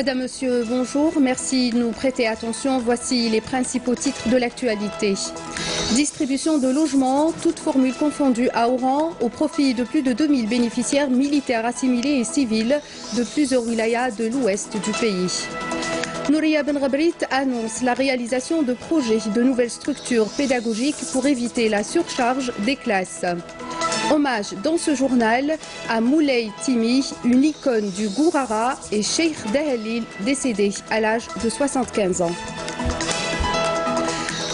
Madame, Monsieur, bonjour. Merci de nous prêter attention. Voici les principaux titres de l'actualité. Distribution de logements, toutes formules confondues à Oran, au profit de plus de 2000 bénéficiaires militaires assimilés et civils de plusieurs wilayas de l'ouest du pays. Nouria Ben Ghabrit annonce la réalisation de projets de nouvelles structures pédagogiques pour éviter la surcharge des classes. Hommage dans ce journal à Moulay Timi, une icône du Gourara, et Cheikh Dahalil, décédé à l'âge de 75 ans.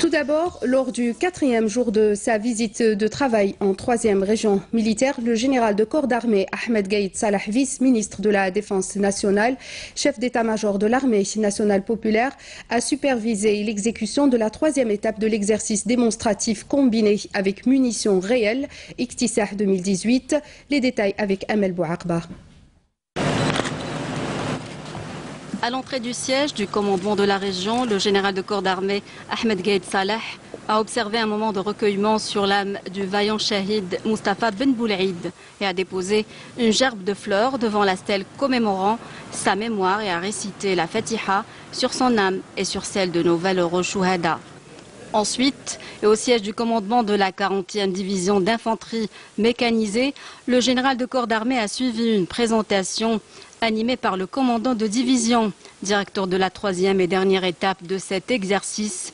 Tout d'abord, lors du 4e jour de sa visite de travail en 3e région militaire, le général de corps d'armée Ahmed Gaïd Salah, vice-ministre de la Défense nationale, chef d'état-major de l'armée nationale populaire, a supervisé l'exécution de la 3e étape de l'exercice démonstratif combiné avec munitions réelles, Iktisah 2018. Les détails avec Amel Bouarba. À l'entrée du siège du commandement de la région, le général de corps d'armée Ahmed Gaïd Salah a observé un moment de recueillement sur l'âme du vaillant shahid Mustafa Ben Boulaïd et a déposé une gerbe de fleurs devant la stèle commémorant sa mémoire et a récité la Fatiha sur son âme et sur celle de nos valeureux chouhada. Ensuite, et au siège du commandement de la 40e division d'infanterie mécanisée, le général de corps d'armée a suivi une présentation animée par le commandant de division, directeur de la 3e et dernière étape de cet exercice,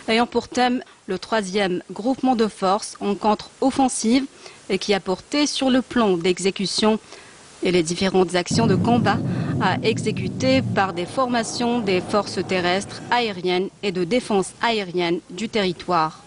ayant pour thème le 3e groupement de forces en contre-offensive et qui a porté sur le plan d'exécution et les différentes actions de combat à exécuter par des formations des forces terrestres, aériennes et de défense aérienne du territoire.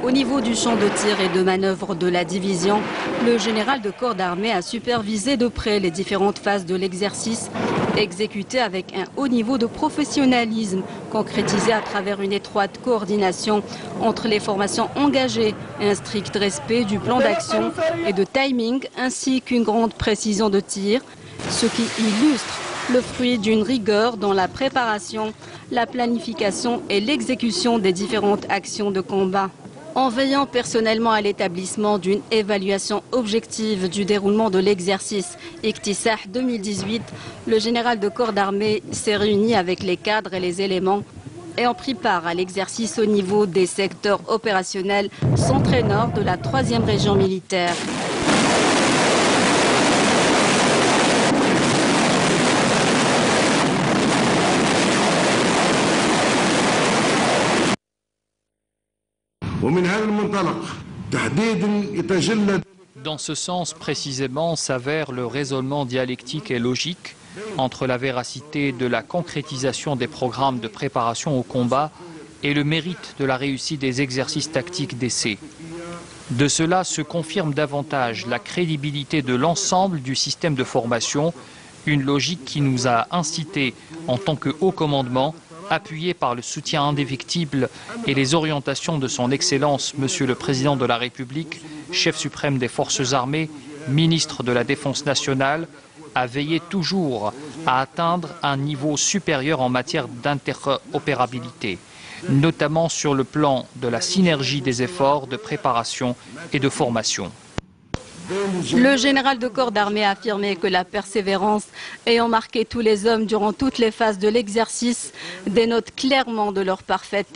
Au niveau du champ de tir et de manœuvre de la division, le général de corps d'armée a supervisé de près les différentes phases de l'exercice, exécuté avec un haut niveau de professionnalisme, concrétisé à travers une étroite coordination entre les formations engagées et un strict respect du plan d'action et de timing, ainsi qu'une grande précision de tir, ce qui illustre le fruit d'une rigueur dans la préparation, la planification et l'exécution des différentes actions de combat. En veillant personnellement à l'établissement d'une évaluation objective du déroulement de l'exercice Iktisah 2018, le général de corps d'armée s'est réuni avec les cadres et les éléments et ont pris part à l'exercice au niveau des secteurs opérationnels centre et nord de la 3e région militaire. Dans ce sens précisément s'avère le raisonnement dialectique et logique entre la véracité de la concrétisation des programmes de préparation au combat et le mérite de la réussite des exercices tactiques d'essai. De cela se confirme davantage la crédibilité de l'ensemble du système de formation, une logique qui nous a incités en tant que haut commandement, appuyé par le soutien indéfectible et les orientations de son Excellence, Monsieur le Président de la République, chef suprême des Forces armées, ministre de la Défense nationale, à veiller toujours à atteindre un niveau supérieur en matière d'interopérabilité, notamment sur le plan de la synergie des efforts de préparation et de formation. Le général de corps d'armée a affirmé que la persévérance ayant marqué tous les hommes durant toutes les phases de l'exercice dénote clairement de leur parfaite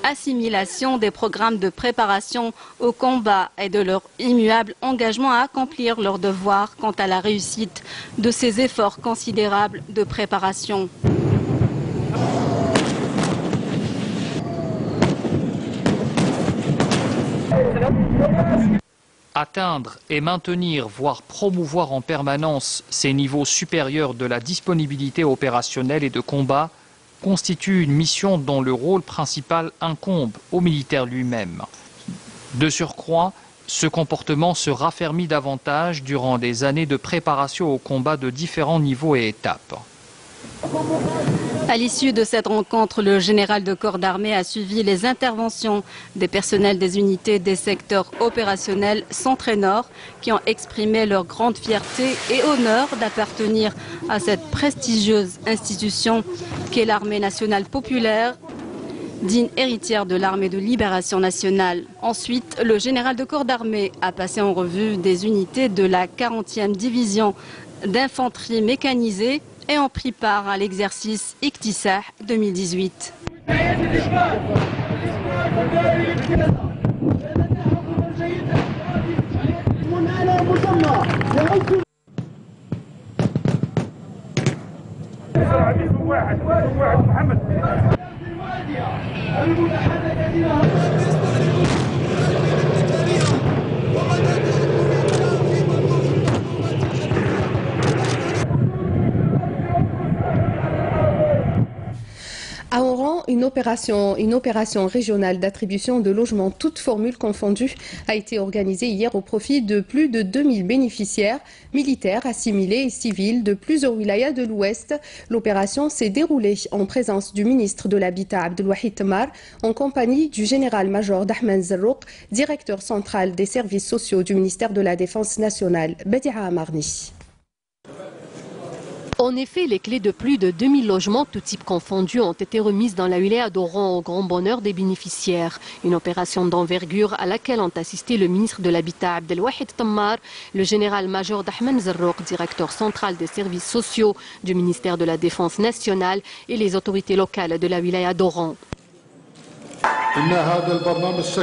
assimilation des programmes de préparation au combat et de leur immuable engagement à accomplir leurs devoirs quant à la réussite de ces efforts considérables de préparation. Atteindre et maintenir, voire promouvoir en permanence ces niveaux supérieurs de la disponibilité opérationnelle et de combat constitue une mission dont le rôle principal incombe au militaire lui-même. De surcroît, ce comportement se raffermit davantage durant des années de préparation au combat de différents niveaux et étapes. À l'issue de cette rencontre, le général de corps d'armée a suivi les interventions des personnels des unités des secteurs opérationnels centre et nord qui ont exprimé leur grande fierté et honneur d'appartenir à cette prestigieuse institution qu'est l'armée nationale populaire, digne héritière de l'armée de libération nationale. Ensuite, le général de corps d'armée a passé en revue des unités de la 40e division d'infanterie mécanisée et ont pris part à l'exercice Iqtisah 2018. À Oran, une opération régionale d'attribution de logements, toutes formules confondues, a été organisée hier au profit de plus de 2000 bénéficiaires, militaires, assimilés et civils de plusieurs wilayas de l'Ouest. L'opération s'est déroulée en présence du ministre de l'Habitat Abdelwahid Tamar, en compagnie du général-major Ahmed Zarrouk, directeur central des services sociaux du ministère de la Défense nationale. Badi'a Amarni. En effet, les clés de plus de 2000 logements, tous types confondus, ont été remises dans la wilaya d'Oran au grand bonheur des bénéficiaires. Une opération d'envergure à laquelle ont assisté le ministre de l'Habitat Abdelwahid Tamar, le général-major Ahmed Zarrouk, directeur central des services sociaux du ministère de la Défense nationale et les autorités locales de la wilaya d'Oran.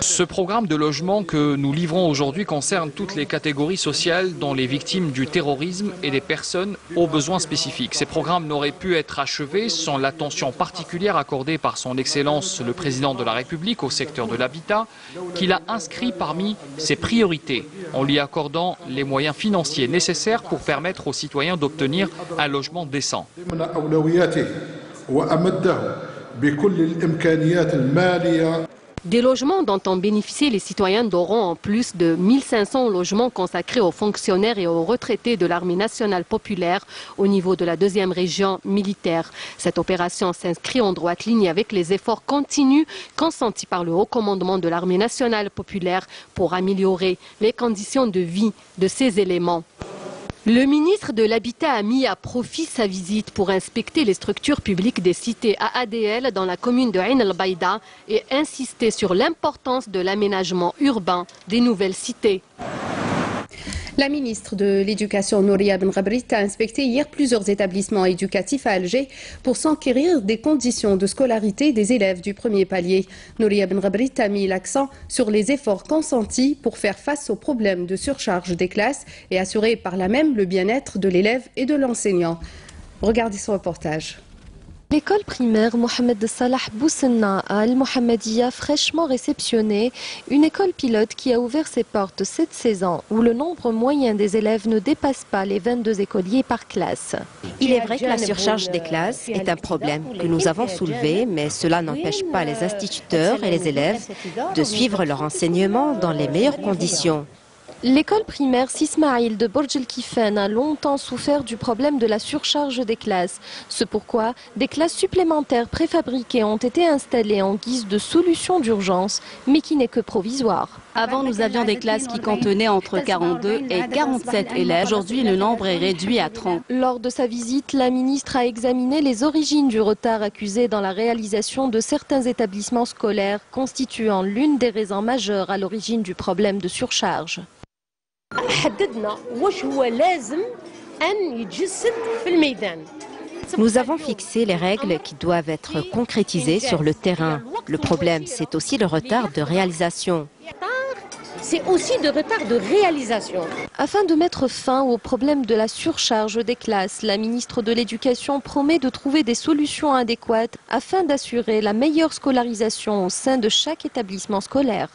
Ce programme de logement que nous livrons aujourd'hui concerne toutes les catégories sociales, dont les victimes du terrorisme et des personnes aux besoins spécifiques. Ces programmes n'auraient pu être achevés sans l'attention particulière accordée par son Excellence le Président de la République au secteur de l'habitat, qu'il a inscrit parmi ses priorités, en lui accordant les moyens financiers nécessaires pour permettre aux citoyens d'obtenir un logement décent. Des logements dont ont bénéficié les citoyens d'Oran, en plus de 1500 logements consacrés aux fonctionnaires et aux retraités de l'armée nationale populaire au niveau de la 2e région militaire. Cette opération s'inscrit en droite ligne avec les efforts continus consentis par le haut commandement de l'armée nationale populaire pour améliorer les conditions de vie de ces éléments. Le ministre de l'Habitat a mis à profit sa visite pour inspecter les structures publiques des cités AADL dans la commune de Ain el-Baïda et insister sur l'importance de l'aménagement urbain des nouvelles cités. La ministre de l'Éducation, Nouria Ben Ghabrit, a inspecté hier plusieurs établissements éducatifs à Alger pour s'enquérir des conditions de scolarité des élèves du premier palier. Nouria Ben Ghabrit a mis l'accent sur les efforts consentis pour faire face aux problèmes de surcharge des classes et assurer par là même le bien-être de l'élève et de l'enseignant. Regardez ce reportage. L'école primaire Mohamed Salah Bousenna à Al-Mohammedia, fraîchement réceptionnée, une école pilote qui a ouvert ses portes cette saison, où le nombre moyen des élèves ne dépasse pas les 22 écoliers par classe. Il est vrai que la surcharge des classes est un problème que nous avons soulevé, mais cela n'empêche pas les instituteurs et les élèves de suivre leur enseignement dans les meilleures conditions. L'école primaire Sismaïl de Borj el-Kifan a longtemps souffert du problème de la surcharge des classes. C'est pourquoi des classes supplémentaires préfabriquées ont été installées en guise de solution d'urgence, mais qui n'est que provisoire. Avant, nous avions des classes qui contenaient entre 42 et 47 élèves. Aujourd'hui, le nombre est réduit à 30. Lors de sa visite, la ministre a examiné les origines du retard accusé dans la réalisation de certains établissements scolaires, constituant l'une des raisons majeures à l'origine du problème de surcharge. Nous avons fixé les règles qui doivent être concrétisées sur le terrain. Le problème, c'est aussi le retard de réalisation. Afin de mettre fin au problème de la surcharge des classes, la ministre de l'Éducation promet de trouver des solutions adéquates afin d'assurer la meilleure scolarisation au sein de chaque établissement scolaire.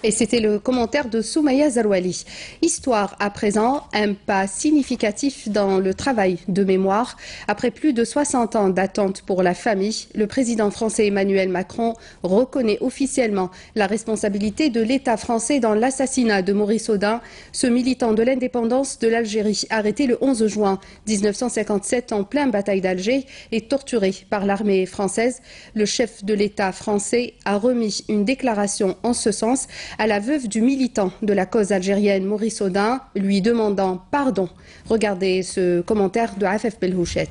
Et c'était le commentaire de Soumaya Zarouali. Histoire à présent, un pas significatif dans le travail de mémoire. Après plus de 60 ans d'attente pour la famille, le président français Emmanuel Macron reconnaît officiellement la responsabilité de l'État français dans l'assassinat de Maurice Audin, ce militant de l'indépendance de l'Algérie, arrêté le 11 juin 1957 en pleine bataille d'Alger et torturé par l'armée française. Le chef de l'État français a remis une déclaration en ce sens à la veuve du militant de la cause algérienne Maurice Audin, lui demandant pardon. Regardez ce commentaire de Afef Belhouchet.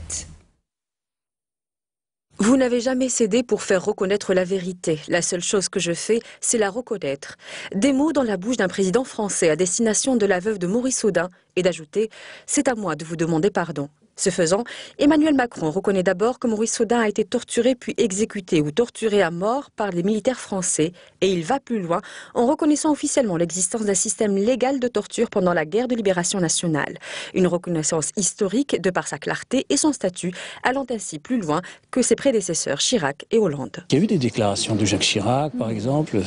Vous n'avez jamais cédé pour faire reconnaître la vérité. La seule chose que je fais, c'est la reconnaître. Des mots dans la bouche d'un président français à destination de la veuve de Maurice Audin et d'ajouter « C'est à moi de vous demander pardon ». Ce faisant, Emmanuel Macron reconnaît d'abord que Maurice Audin a été torturé puis exécuté ou torturé à mort par les militaires français et il va plus loin en reconnaissant officiellement l'existence d'un système légal de torture pendant la guerre de libération nationale. Une reconnaissance historique de par sa clarté et son statut, allant ainsi plus loin que ses prédécesseurs Chirac et Hollande. Il y a eu des déclarations de Jacques Chirac, par exemple,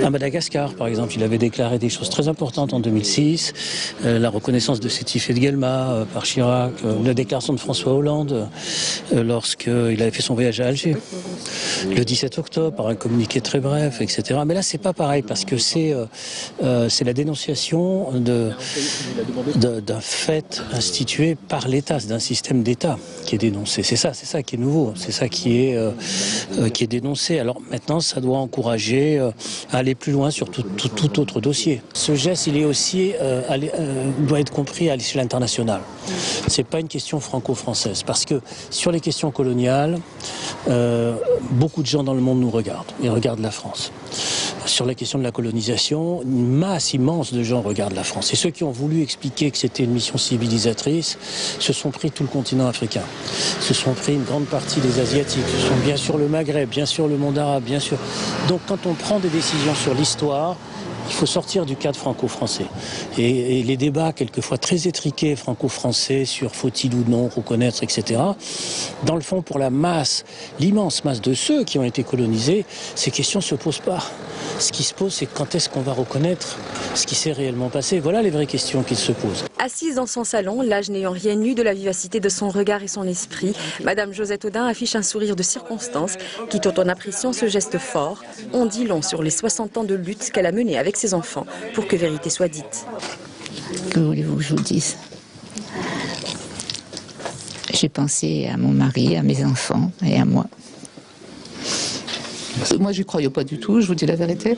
à Madagascar, par exemple. Il avait déclaré des choses très importantes en 2006, la reconnaissance de Sétif et de Guelma par Chirac, la déclaration de François Hollande lorsqu'il avait fait son voyage à Alger, le 17 octobre, par un communiqué très bref, etc. Mais là, c'est pas pareil, parce que c'est la dénonciation d'un fait institué par l'État, d'un système d'État qui est dénoncé. C'est ça qui est nouveau, c'est ça qui est dénoncé. Alors maintenant, ça doit encourager à aller plus loin sur tout autre dossier. Ce geste, il est aussi doit être compris à l'échelle internationale. C'est pas une question franco-française, parce que sur les questions coloniales, beaucoup de gens dans le monde nous regardent, ils regardent la France. Sur la question de la colonisation, une masse immense de gens regardent la France. Et ceux qui ont voulu expliquer que c'était une mission civilisatrice se sont pris tout le continent africain, se sont pris une grande partie des Asiatiques, se sont bien sûr le Maghreb, bien sûr le monde arabe, bien sûr. Donc quand on prend des décisions sur l'histoire, il faut sortir du cadre franco-français. Et les débats, quelquefois très étriqués franco-français, sur faut-il ou non reconnaître, etc., dans le fond, pour la masse, l'immense masse de ceux qui ont été colonisés, ces questions ne se posent pas. Ce qui se pose, c'est quand est-ce qu'on va reconnaître ce qui s'est réellement passé. Voilà les vraies questions qui se posent. Assise dans son salon, l'âge n'ayant rien eu de la vivacité de son regard et son esprit, Madame Josette Audin affiche un sourire de circonstance qui, tout en appréciant ce geste fort, en dit long sur les 60 ans de lutte qu'elle a menée avec ses enfants pour que vérité soit dite. Que voulez-vous que je vous dise? J'ai pensé à mon mari, à mes enfants et à moi. Moi, j'y croyais pas du tout, je vous dis la vérité.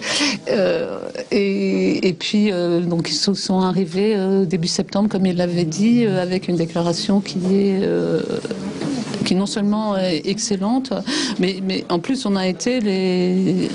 Et puis, donc, ils sont arrivés début septembre, comme il l'avait dit, avec une déclaration qui non seulement est excellente, mais en plus on a été les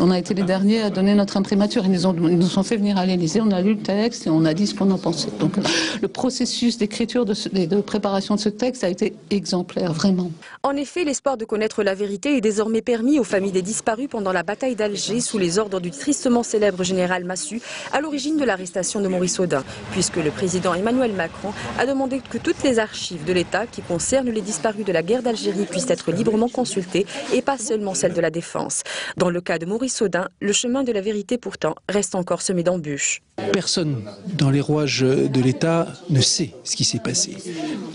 derniers à donner notre imprimature. Ils nous ont fait venir à l'Élysée, on a lu le texte et on a dit ce qu'on en pensait. Donc le processus d'écriture de préparation de ce texte a été exemplaire, vraiment. En effet, l'espoir de connaître la vérité est désormais permis aux familles des disparus pendant la bataille d'Alger sous les ordres du tristement célèbre général Massu, à l'origine de l'arrestation de Maurice Audin, puisque le président Emmanuel Macron a demandé que toutes les archives de l'État qui concernent les disparus de la guerre d'Algérie puissent être librement consultées et pas seulement celles de la défense. Dans le cas de Maurice Audin, le chemin de la vérité pourtant reste encore semé d'embûches. Personne dans les rouages de l'État ne sait ce qui s'est passé.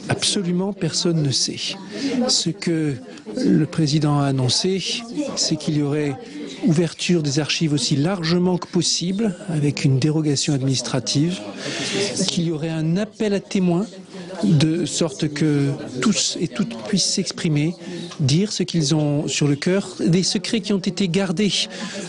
Absolument personne ne sait. Ce que le président a annoncé, c'est qu'il y aurait ouverture des archives aussi largement que possible, avec une dérogation administrative, qu'il y aurait un appel à témoins, de sorte que tous et toutes puissent s'exprimer, dire ce qu'ils ont sur le cœur, des secrets qui ont été gardés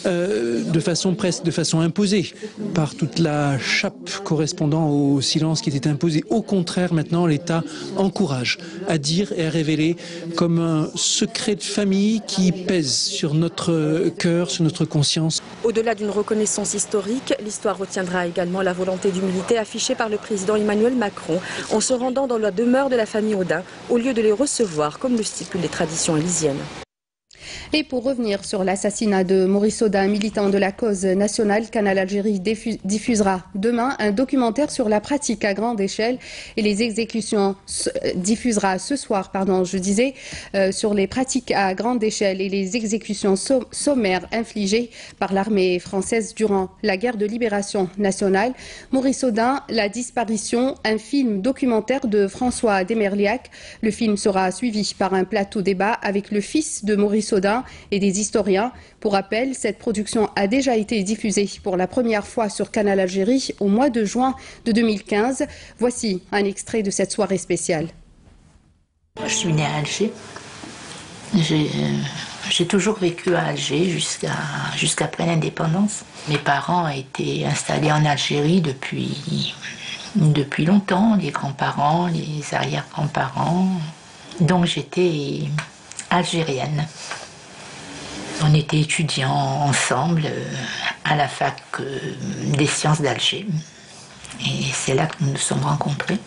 de façon imposée par toute la chape correspondant au silence qui était imposé. Au contraire, maintenant, l'État encourage à dire et à révéler comme un secret de famille qui pèse sur notre cœur, sur notre conscience. Au-delà d'une reconnaissance historique, l'histoire retiendra également la volonté d'humilité affichée par le président Emmanuel Macron en se rendant dans la demeure de la famille Audin, au lieu de les recevoir comme le stipulent les traditions élysiennes. Et pour revenir sur l'assassinat de Maurice Audin, militant de la cause nationale, Canal Algérie diffusera demain un documentaire sur la pratique à grande échelle et les exécutions diffusera ce soir, sur les pratiques à grande échelle et les exécutions sommaires infligées par l'armée française durant la guerre de libération nationale. Maurice Audin, la disparition, un film documentaire de François Demerliac. Le film sera suivi par un plateau débat avec le fils de Maurice Audin et des historiens. Pour rappel, cette production a déjà été diffusée pour la première fois sur Canal Algérie au mois de juin de 2015. Voici un extrait de cette soirée spéciale. Je suis née à Alger. J'ai toujours vécu à Alger jusqu'à après l'indépendance. Mes parents étaient installés en Algérie depuis longtemps, les grands-parents, les arrière-grands-parents. Donc j'étais algérienne. On était étudiants ensemble à la fac des sciences d'Alger. Et c'est là que nous nous sommes rencontrés.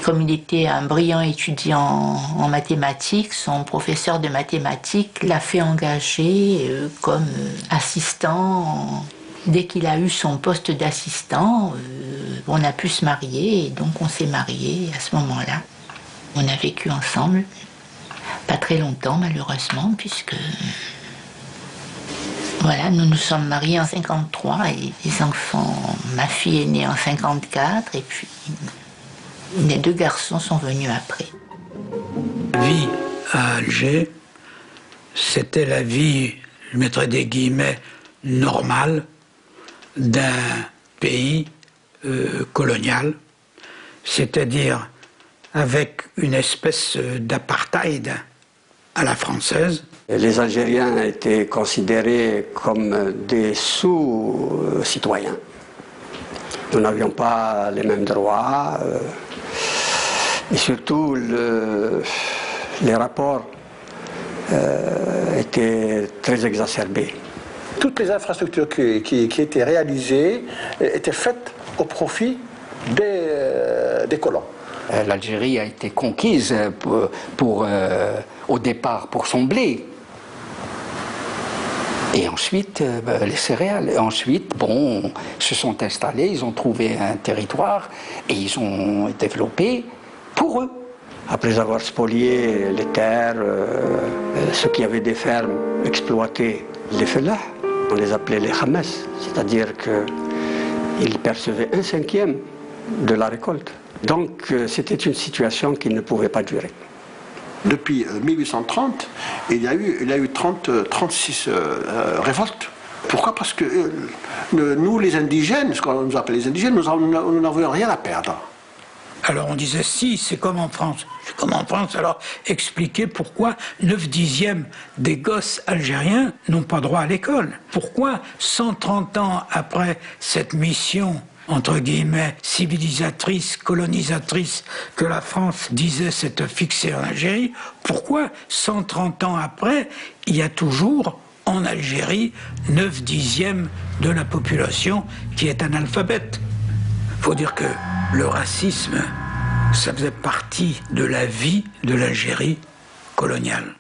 Comme il était un brillant étudiant en mathématiques, son professeur de mathématiques l'a fait engager comme assistant. Dès qu'il a eu son poste d'assistant, on a pu se marier et donc on s'est mariés à ce moment-là. On a vécu ensemble, pas très longtemps malheureusement, puisque voilà, nous nous sommes mariés en 53 et les enfants, ma fille est née en 54 et puis les 2 garçons sont venus après. La vie à Alger, c'était la vie, je mettrais des guillemets, normale d'un pays colonial, c'est-à-dire avec une espèce d'apartheid à la française. Les Algériens étaient considérés comme des sous-citoyens. Nous n'avions pas les mêmes droits. Et surtout, les rapports étaient très exacerbés. Toutes les infrastructures qui étaient réalisées étaient faites au profit des colons. L'Algérie a été conquise au départ pour son blé. Et ensuite, les céréales. Et ensuite, bon, se sont installés, ils ont trouvé un territoire et ils ont développé pour eux. Après avoir spolié les terres, ceux qui avaient des fermes exploitaient les fellahs. On les appelait les khames, c'est-à-dire qu'ils percevaient 1/5 de la récolte. Donc c'était une situation qui ne pouvait pas durer. Depuis 1830, il y a eu 36 révoltes. Pourquoi? Parce que nous, les indigènes, ce qu'on nous appelle les indigènes, nous n'avions rien à perdre. Alors on disait, si, c'est comme en France. C'est comme en France, alors expliquez pourquoi 9/10 des gosses algériens n'ont pas droit à l'école. Pourquoi 130 ans après cette mission, entre guillemets, civilisatrice, colonisatrice, que la France disait s'être fixée en Algérie, pourquoi 130 ans après, il y a toujours en Algérie 9/10 de la population qui est analphabète? Il faut dire que le racisme, ça faisait partie de la vie de l'Algérie coloniale.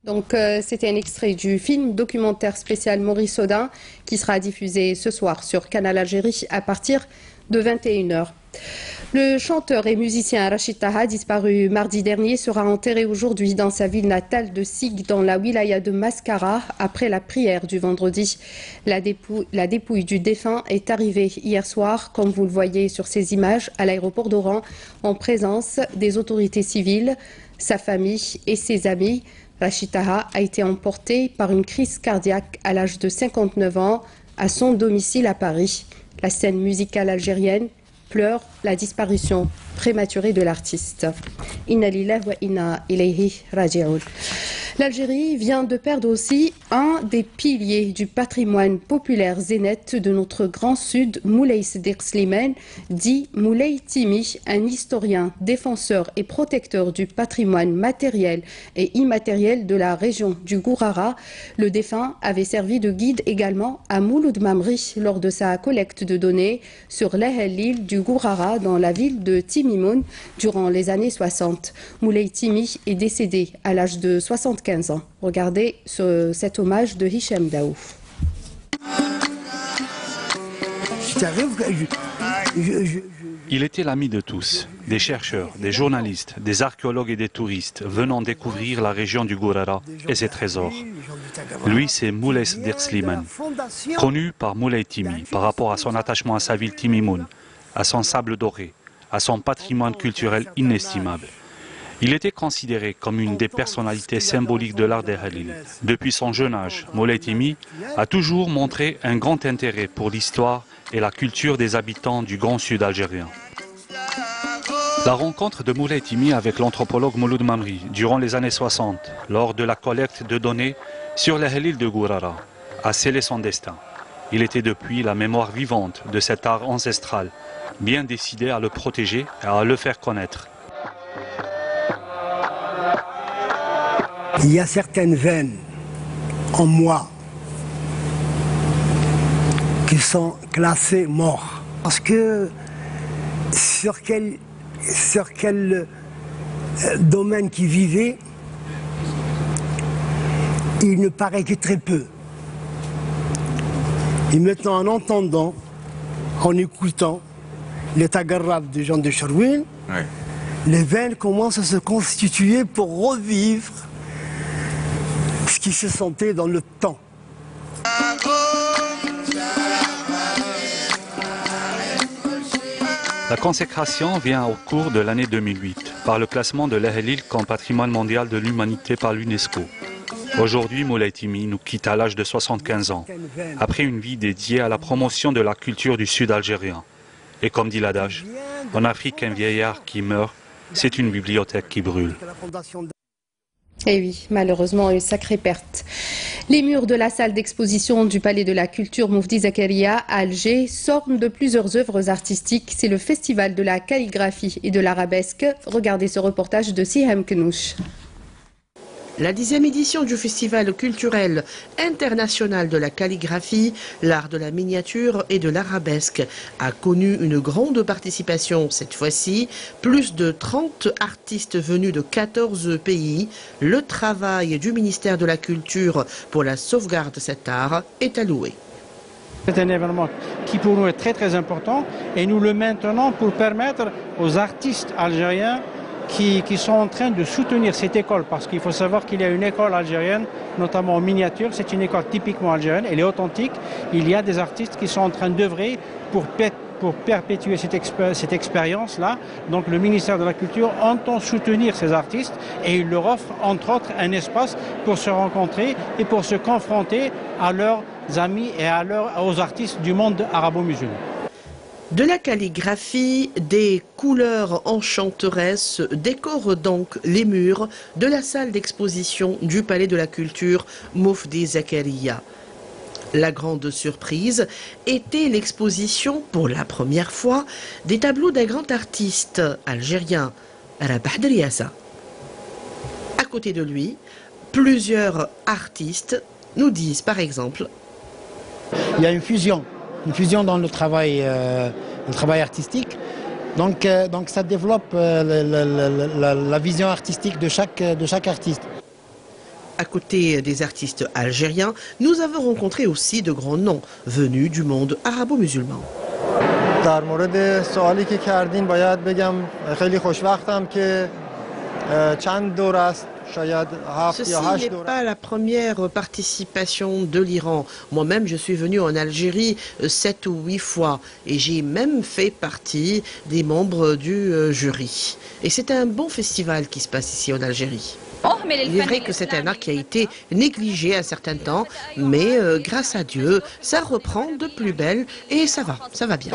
Donc c'était un extrait du film documentaire spécial Maurice Audin qui sera diffusé ce soir sur Canal Algérie à partir de 21h. Le chanteur et musicien Rachid Taha, disparu mardi dernier, sera enterré aujourd'hui dans sa ville natale de Sig, dans la wilaya de Mascara, après la prière du vendredi. La dépouille du défunt est arrivée hier soir, comme vous le voyez sur ces images, à l'aéroport d'Oran, en présence des autorités civiles, sa famille et ses amis. Rachid Taha a été emporté par une crise cardiaque à l'âge de 59 ans à son domicile à Paris. La scène musicale algérienne pleure la disparition prématurée de l'artiste. Inna lillahi wa inna ilayhi raji'un. L'Algérie vient de perdre aussi un des piliers du patrimoine populaire zénith de notre grand sud, Moulay Sediq Slimane, dit Moulay Timi, un historien, défenseur et protecteur du patrimoine matériel et immatériel de la région du Gourara. Le défunt avait servi de guide également à Mouloud Mamri lors de sa collecte de données sur l'île du Gourara dans la ville de Timimoun durant les années 60. Moulay Timi est décédé à l'âge de 75 ans. Regardez cet hommage de Hicham Daouf. Il était l'ami de tous, des chercheurs, des journalistes, des archéologues et des touristes venant découvrir la région du Gourara et ses trésors. Lui, c'est Moulay Sediq Slimane, connu par Moulay Timi par rapport à son attachement à sa ville Timimoun, à son sable doré, à son patrimoine culturel inestimable. Il était considéré comme une des personnalités symboliques de l'art des Halil. Depuis son jeune âge, Moulay Timi a toujours montré un grand intérêt pour l'histoire et la culture des habitants du Grand Sud algérien. La rencontre de Moulay Timi avec l'anthropologue Mouloud Mamri durant les années 60, lors de la collecte de données sur les Halil de Gourara, a scellé son destin. Il était depuis la mémoire vivante de cet art ancestral, bien décidé à le protéger et à le faire connaître. Il y a certaines veines en moi qui sont classées morts. Parce que sur quel domaine qui vivait, il ne paraît que très peu. Et maintenant, en entendant, en écoutant les tagarraf des gens de Sherwin, les veines commencent à se constituer pour revivre ce qui se sentait dans le temps. La consécration vient au cours de l'année 2008 par le classement de l'Ahlil comme patrimoine mondial de l'humanité par l'UNESCO. Aujourd'hui, Moulay Timi nous quitte à l'âge de 75 ans, après une vie dédiée à la promotion de la culture du sud algérien. Et comme dit l'adage, en Afrique, un vieillard qui meurt, c'est une bibliothèque qui brûle. Et oui, malheureusement, une sacrée perte. Les murs de la salle d'exposition du Palais de la Culture Moufdi Zakaria à Alger s'ornent de plusieurs œuvres artistiques. C'est le festival de la calligraphie et de l'arabesque. Regardez ce reportage de Siham Knouch. La 10e édition du Festival culturel international de la calligraphie, l'art de la miniature et de l'arabesque a connu une grande participation cette fois-ci. Plus de 30 artistes venus de 14 pays. Le travail du ministère de la Culture pour la sauvegarde de cet art est à louer. C'est un événement qui pour nous est très très important et nous le maintenons pour permettre aux artistes algériens qui sont en train de soutenir cette école, parce qu'il faut savoir qu'il y a une école algérienne, notamment en miniature, c'est une école typiquement algérienne, elle est authentique. Il y a des artistes qui sont en train d'œuvrer pour perpétuer cette expérience-là. Donc le ministère de la Culture entend soutenir ces artistes et il leur offre entre autres un espace pour se rencontrer et pour se confronter à leurs amis et aux artistes du monde arabo-musulman. De la calligraphie, des couleurs enchanteresses décorent donc les murs de la salle d'exposition du Palais de la Culture Moufdi Zakaria. La grande surprise était l'exposition, pour la première fois, des tableaux d'un grand artiste algérien, Rabah Driassa. À côté de lui, plusieurs artistes nous disent par exemple: il y a une fusion dans le travail artistique. Donc ça développe la vision artistique de chaque artiste. À côté des artistes algériens, nous avons rencontré aussi de grands noms venus du monde arabo-musulman. Ceci n'est pas la première participation de l'Iran. Moi-même, je suis venu en Algérie 7 ou 8 fois et j'ai même fait partie des membres du jury. Et c'est un bon festival qui se passe ici en Algérie. Il est vrai que c'est un art qui a été négligé un certain temps, mais grâce à Dieu, ça reprend de plus belle et ça va bien.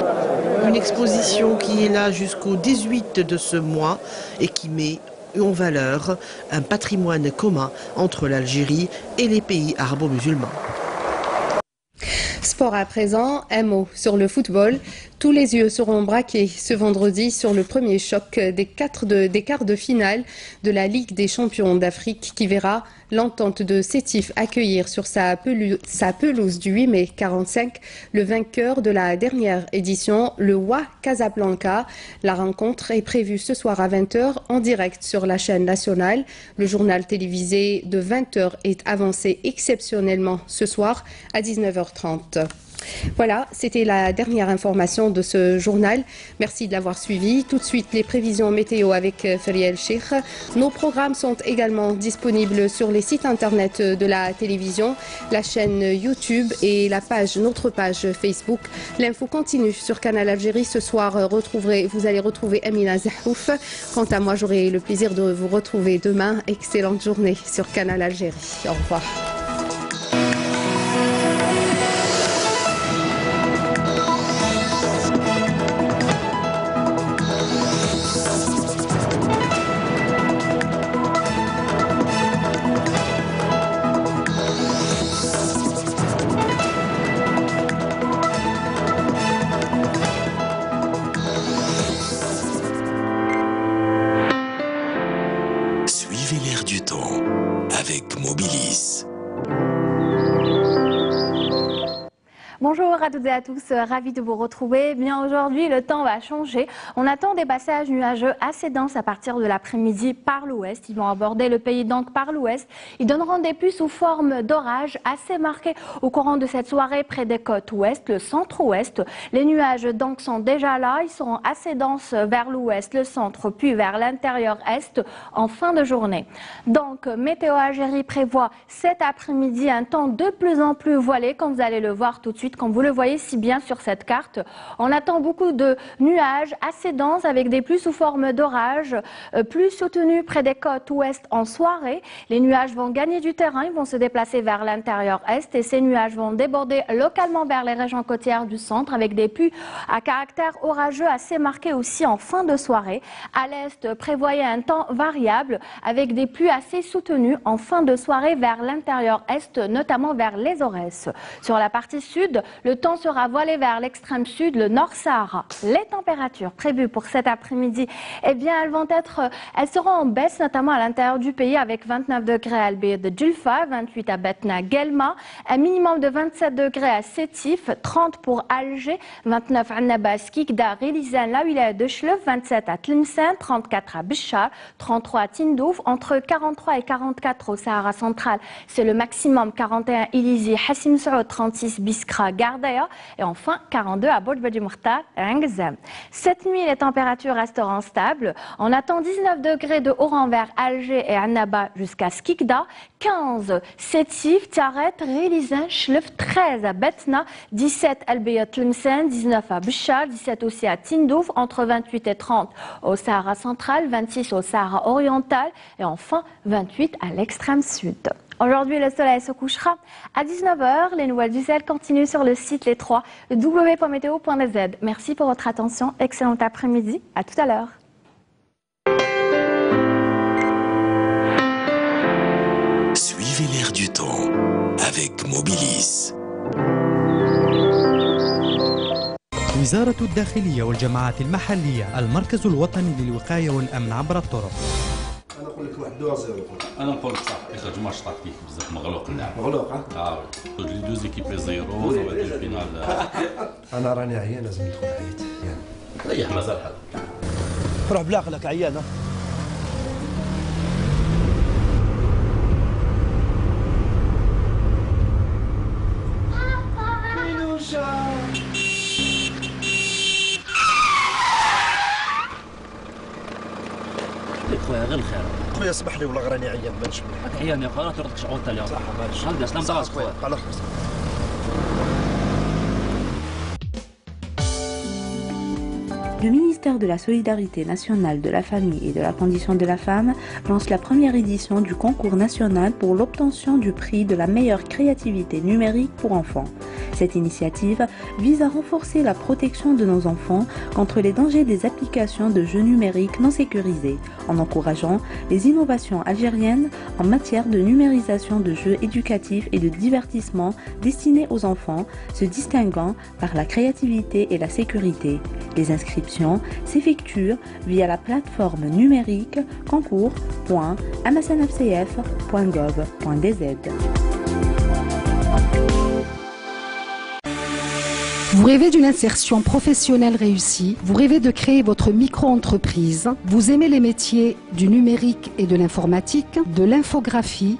Une exposition qui est là jusqu'au 18 de ce mois et qui met en valeur un patrimoine commun entre l'Algérie et les pays arabo-musulmans. Sport à présent, un mot sur le football. Tous les yeux seront braqués ce vendredi sur le premier choc des quarts de finale de la Ligue des champions d'Afrique qui verra l'Entente de Sétif accueillir sur sa pelouse du 8 mai 45 le vainqueur de la dernière édition, le WA Casablanca. La rencontre est prévue ce soir à 20h en direct sur la chaîne nationale. Le journal télévisé de 20h est avancé exceptionnellement ce soir à 19h30. Voilà, c'était la dernière information de ce journal. Merci de l'avoir suivi. Tout de suite, les prévisions météo avec Feriel Cheikh. Nos programmes sont également disponibles sur les sites internet de la télévision, la chaîne YouTube et notre page Facebook. L'info continue sur Canal Algérie. Ce soir, vous allez retrouver Amina Zahouf. Quant à moi, j'aurai le plaisir de vous retrouver demain. Excellente journée sur Canal Algérie. Au revoir. Suivez l'air du temps avec Bonjour à toutes et à tous, ravi de vous retrouver. Bien aujourd'hui, le temps va changer. On attend des passages nuageux assez denses à partir de l'après-midi par l'ouest. Ils vont aborder le pays donc par l'ouest. Ils donneront des pluies sous forme d'orage assez marquées au courant de cette soirée près des côtes ouest, le centre-ouest. Les nuages donc sont déjà là. Ils seront assez denses vers l'ouest, le centre, puis vers l'intérieur est en fin de journée. Donc, Météo Algérie prévoit cet après-midi un temps de plus en plus voilé, comme vous allez le voir tout de suite. Comme vous le voyez si bien sur cette carte, on attend beaucoup de nuages assez denses avec des pluies sous forme d'orage, plus soutenus près des côtes ouest en soirée. Les nuages vont gagner du terrain, ils vont se déplacer vers l'intérieur est et ces nuages vont déborder localement vers les régions côtières du centre avec des pluies à caractère orageux assez marquées aussi en fin de soirée. À l'est, prévoyez un temps variable avec des pluies assez soutenues en fin de soirée vers l'intérieur est, notamment vers les Aurès. Sur la partie sud, le temps sera voilé vers l'extrême sud, le Nord-Sahara. Les températures prévues pour cet après-midi, eh bien, elles seront en baisse, notamment à l'intérieur du pays, avec 29 degrés à Al-Bayt de Djulfa, 28 à Batna Guelma, un minimum de 27 degrés à Sétif, 30 pour Alger, 29 à Nabas, Kikda, Rilizan, la wilaya de Chlef, 27 à Tlemcen, 34 à Béchar, 33 à Tindouf, entre 43 et 44 au Sahara central. C'est le maximum, 41 Ilizi, Hassim Saoud, 36 Biskra, Gardaya et enfin 42 à Bodbadi Mourtar, Rangzam. Cette nuit, les températures resteront stables. On attend 19 degrés de Oran vers Alger et Annaba jusqu'à Skikda, 15 Sétif, Tiaret, Rilizan, Chlef, 13 à Betna, 17 Al-Bayt Tlemcen, 19 à Béchar, 17 aussi à Tindouf, entre 28 et 30 au Sahara central, 26 au Sahara oriental et enfin 28 à l'extrême sud. Aujourd'hui, le soleil se couchera à 19h. Les nouvelles du ciel continuent sur le site Les 3 www.meteo.dz. Merci pour votre attention. Excellent après-midi. À tout à l'heure. Suivez l'air du temps avec Mobilis. وزارة الداخلية والجماعات المحلية المركز الوطني للوقاية والأمن عبر الطرق. انا نقول لك 1-2-0. انا نقول لك صح يخرج ماتش تكتيك بزاف مغلوق اللعب مغلوق لي دوز ايكيب زيرو الفينال انا راني عيان لازم ندخل عييت ريح مازال حل روح بلاقلك عيان خويا غير الخير خويا اسمح لي والله راني عيان ما نشوف راك عيان يا خويا تردك شعور تاع اليوم صح ماشي هكذا سلام طاس خويا على خير. Le ministère de la Solidarité nationale, de la famille et de la condition de la femme lance la première édition du concours national pour l'obtention du prix de la meilleure créativité numérique pour enfants. Cette initiative vise à renforcer la protection de nos enfants contre les dangers des applications de jeux numériques non sécurisés, en encourageant les innovations algériennes en matière de numérisation de jeux éducatifs et de divertissement destinés aux enfants, se distinguant par la créativité et la sécurité. Les inscriptions s'effectuent via la plateforme numérique concours.msnfcf.gov.dz. Vous rêvez d'une insertion professionnelle réussie, vous rêvez de créer votre micro-entreprise, vous aimez les métiers du numérique et de l'informatique, de l'infographie,